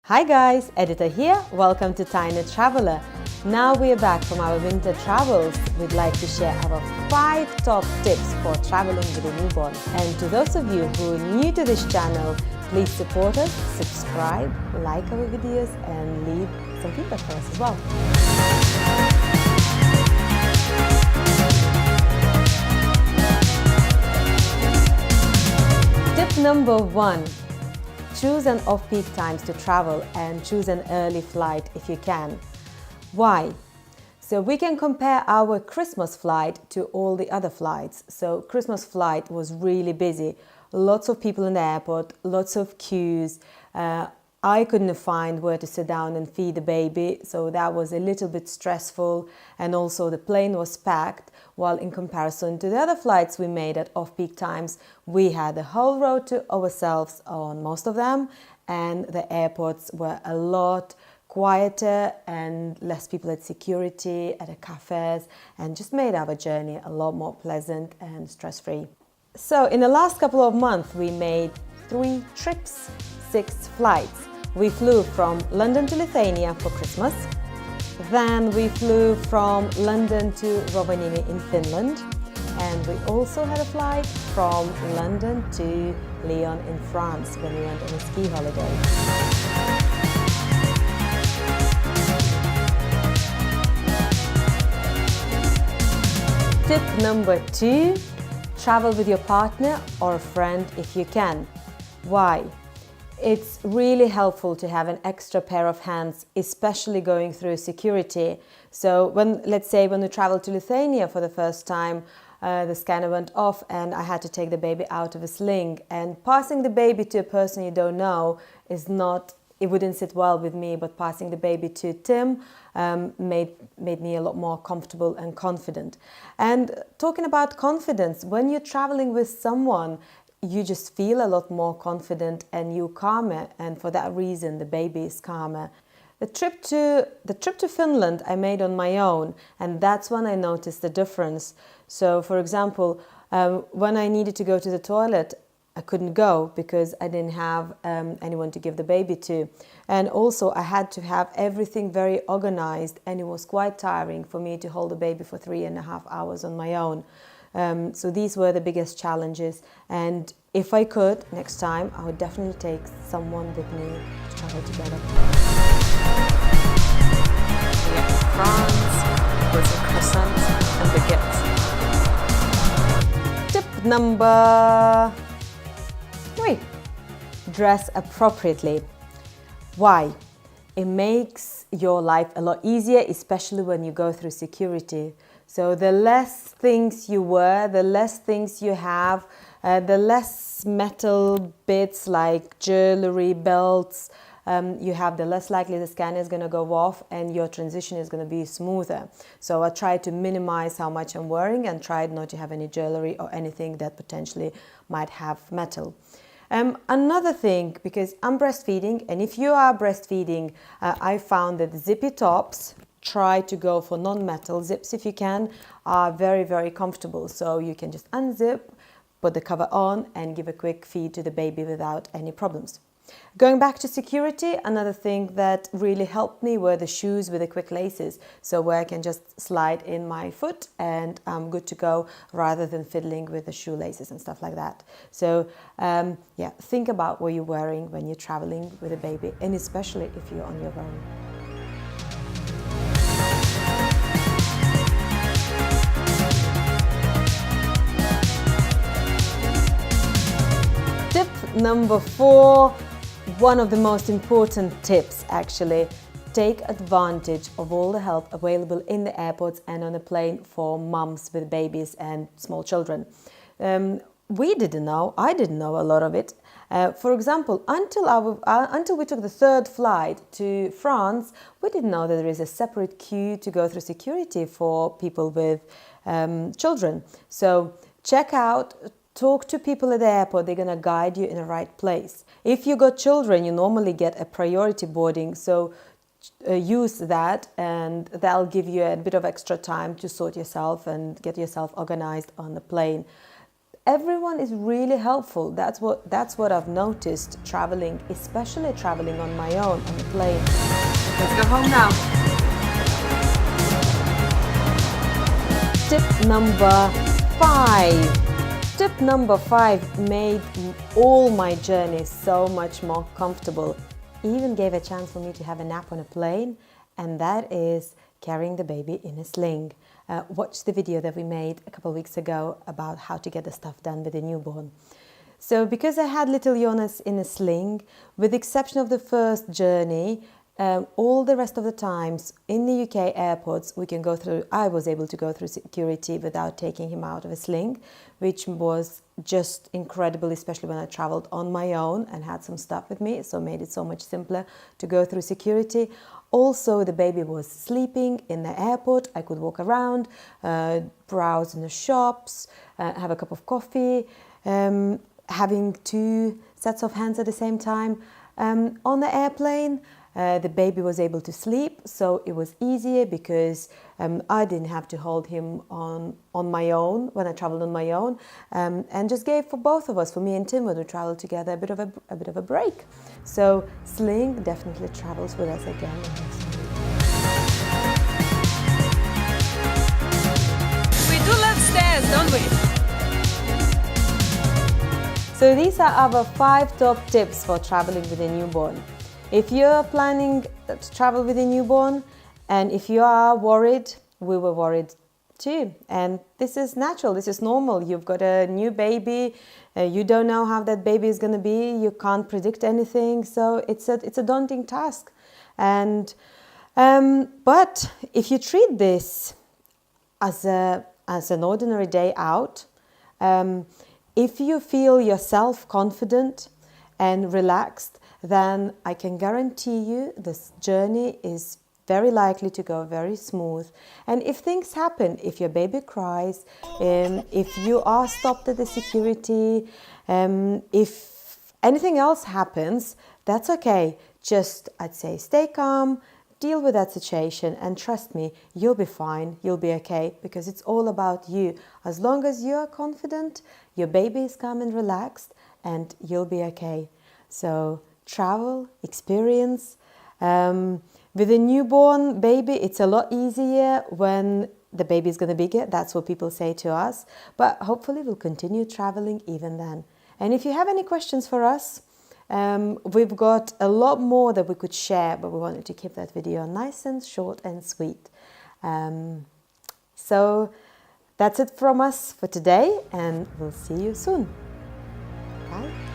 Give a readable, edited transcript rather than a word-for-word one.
Hi guys, Editor here. Welcome to Tinytraveller. Now we are back from our winter travels. We'd like to share our 5 top tips for traveling with a newborn. And to those of you who are new to this channel, please support us, subscribe, like our videos and leave some feedback for us as well. Tip number 1. Choose an off-peak times to travel and choose an early flight if you can. Why? So we can compare our Christmas flight to all the other flights. So Christmas flight was really busy. Lots of people in the airport, lots of queues. I couldn't find where to sit down and feed the baby, so that was a little bit stressful, and also the plane was packed, while in comparison to the other flights we made at off-peak times, we had the whole road to ourselves on most of them, and the airports were a lot quieter and less people at security, at the cafes, and just made our journey a lot more pleasant and stress-free. So in the last couple of months we made 3 trips, 6 flights. We flew from London to Lithuania for Christmas. Then we flew from London to Rovaniemi in Finland. And we also had a flight from London to Lyon in France when we went on a ski holiday. Tip number 2. Travel with your partner or a friend if you can. Why? It's really helpful to have an extra pair of hands, especially going through security. So let's say when we traveled to Lithuania for the first time, the scanner went off and I had to take the baby out of a sling. And passing the baby to a person you don't know it wouldn't sit well with me, but passing the baby to Tim made me a lot more comfortable and confident. And talking about confidence, when you're traveling with someone, you just feel a lot more confident and you're calmer, and for that reason the baby is calmer. The trip to Finland I made on my own, and that's when I noticed the difference. So for example, when I needed to go to the toilet, I couldn't go because I didn't have anyone to give the baby to. And also I had to have everything very organized, and it was quite tiring for me to hold the baby for 3.5 hours on my own. So these were the biggest challenges, and if I could, next time, I would definitely take someone with me to travel together. France with a croissant and baguette. Tip number 3. Dress appropriately. Why? It makes your life a lot easier, especially when you go through security. So the less things you wear, the less things you have, the less metal bits like jewelry, belts you have, the less likely the scanner is going to go off and your transition is going to be smoother. So I try to minimize how much I'm wearing and try not to have any jewelry or anything that potentially might have metal. Another thing, because I'm breastfeeding, and if you are breastfeeding, I found that zippy tops, try to go for non-metal zips if you can, are very, very comfortable. So you can just unzip, put the cover on and give a quick feed to the baby without any problems. Going back to security, another thing that really helped me were the shoes with the quick laces. So where I can just slide in my foot and I'm good to go, rather than fiddling with the shoelaces and stuff like that. So yeah, think about what you're wearing when you're traveling with a baby, and especially if you're on your own. Tip number 4, one of the most important tips actually. Take advantage of all the help available in the airports and on the plane for mums with babies and small children. I didn't know a lot of it. For example, until we took the 3rd flight to France, we didn't know that there is a separate queue to go through security for people with children. So check out, talk to people at the airport, they're going to guide you in the right place. If you got children, you normally get a priority boarding, so use that, and that'll give you a bit of extra time to sort yourself and get yourself organized on the plane. everyone is really helpful. That's what I've noticed traveling, especially traveling on my own on the plane. Let's go home now. Tip number 5. Tip number 5 made all my journeys so much more comfortable. Even gave a chance for me to have a nap on a plane, and that is carrying the baby in a sling. Watch the video that we made a couple of weeks ago about how to get the stuff done with a newborn. So because I had little Jonas in a sling, with the exception of the first journey, all the rest of the times in the UK airports I was able to go through security without taking him out of a sling, which was just incredible, especially when I traveled on my own and had some stuff with me, so made it so much simpler to go through security. Also, the baby was sleeping in the airport. I could walk around, browse in the shops, have a cup of coffee, having 2 sets of hands at the same time. On the airplane, the baby was able to sleep, so it was easier because I didn't have to hold him on my own when I traveled on my own, and just gave for both of us, for me and Tim, when we traveled together, a bit of a break. So sling definitely travels with us again. We do love stairs, don't we? So these are our 5 top tips for traveling with a newborn. If you're planning to travel with a newborn, and if you are worried, we were worried too. And this is natural, this is normal. You've got a new baby, you don't know how that baby is going to be, you can't predict anything, so it's a daunting task. And but if you treat this as an ordinary day out, if you feel yourself confident and relaxed, then I can guarantee you this journey is very likely to go very smooth. And if things happen, if your baby cries, if you are stopped at the security, if anything else happens, that's okay. Just, I'd say, stay calm, deal with that situation, and trust me, you'll be fine, you'll be okay, because it's all about you. As long as you're confident, your baby is calm and relaxed, and you'll be okay. So travel, experience. With a newborn baby, it's a lot easier when the baby is going to be bigger. That's what people say to us. But hopefully we'll continue traveling even then. And if you have any questions for us, we've got a lot more that we could share, but we wanted to keep that video nice and short and sweet. So that's it from us for today, and we'll see you soon. Bye.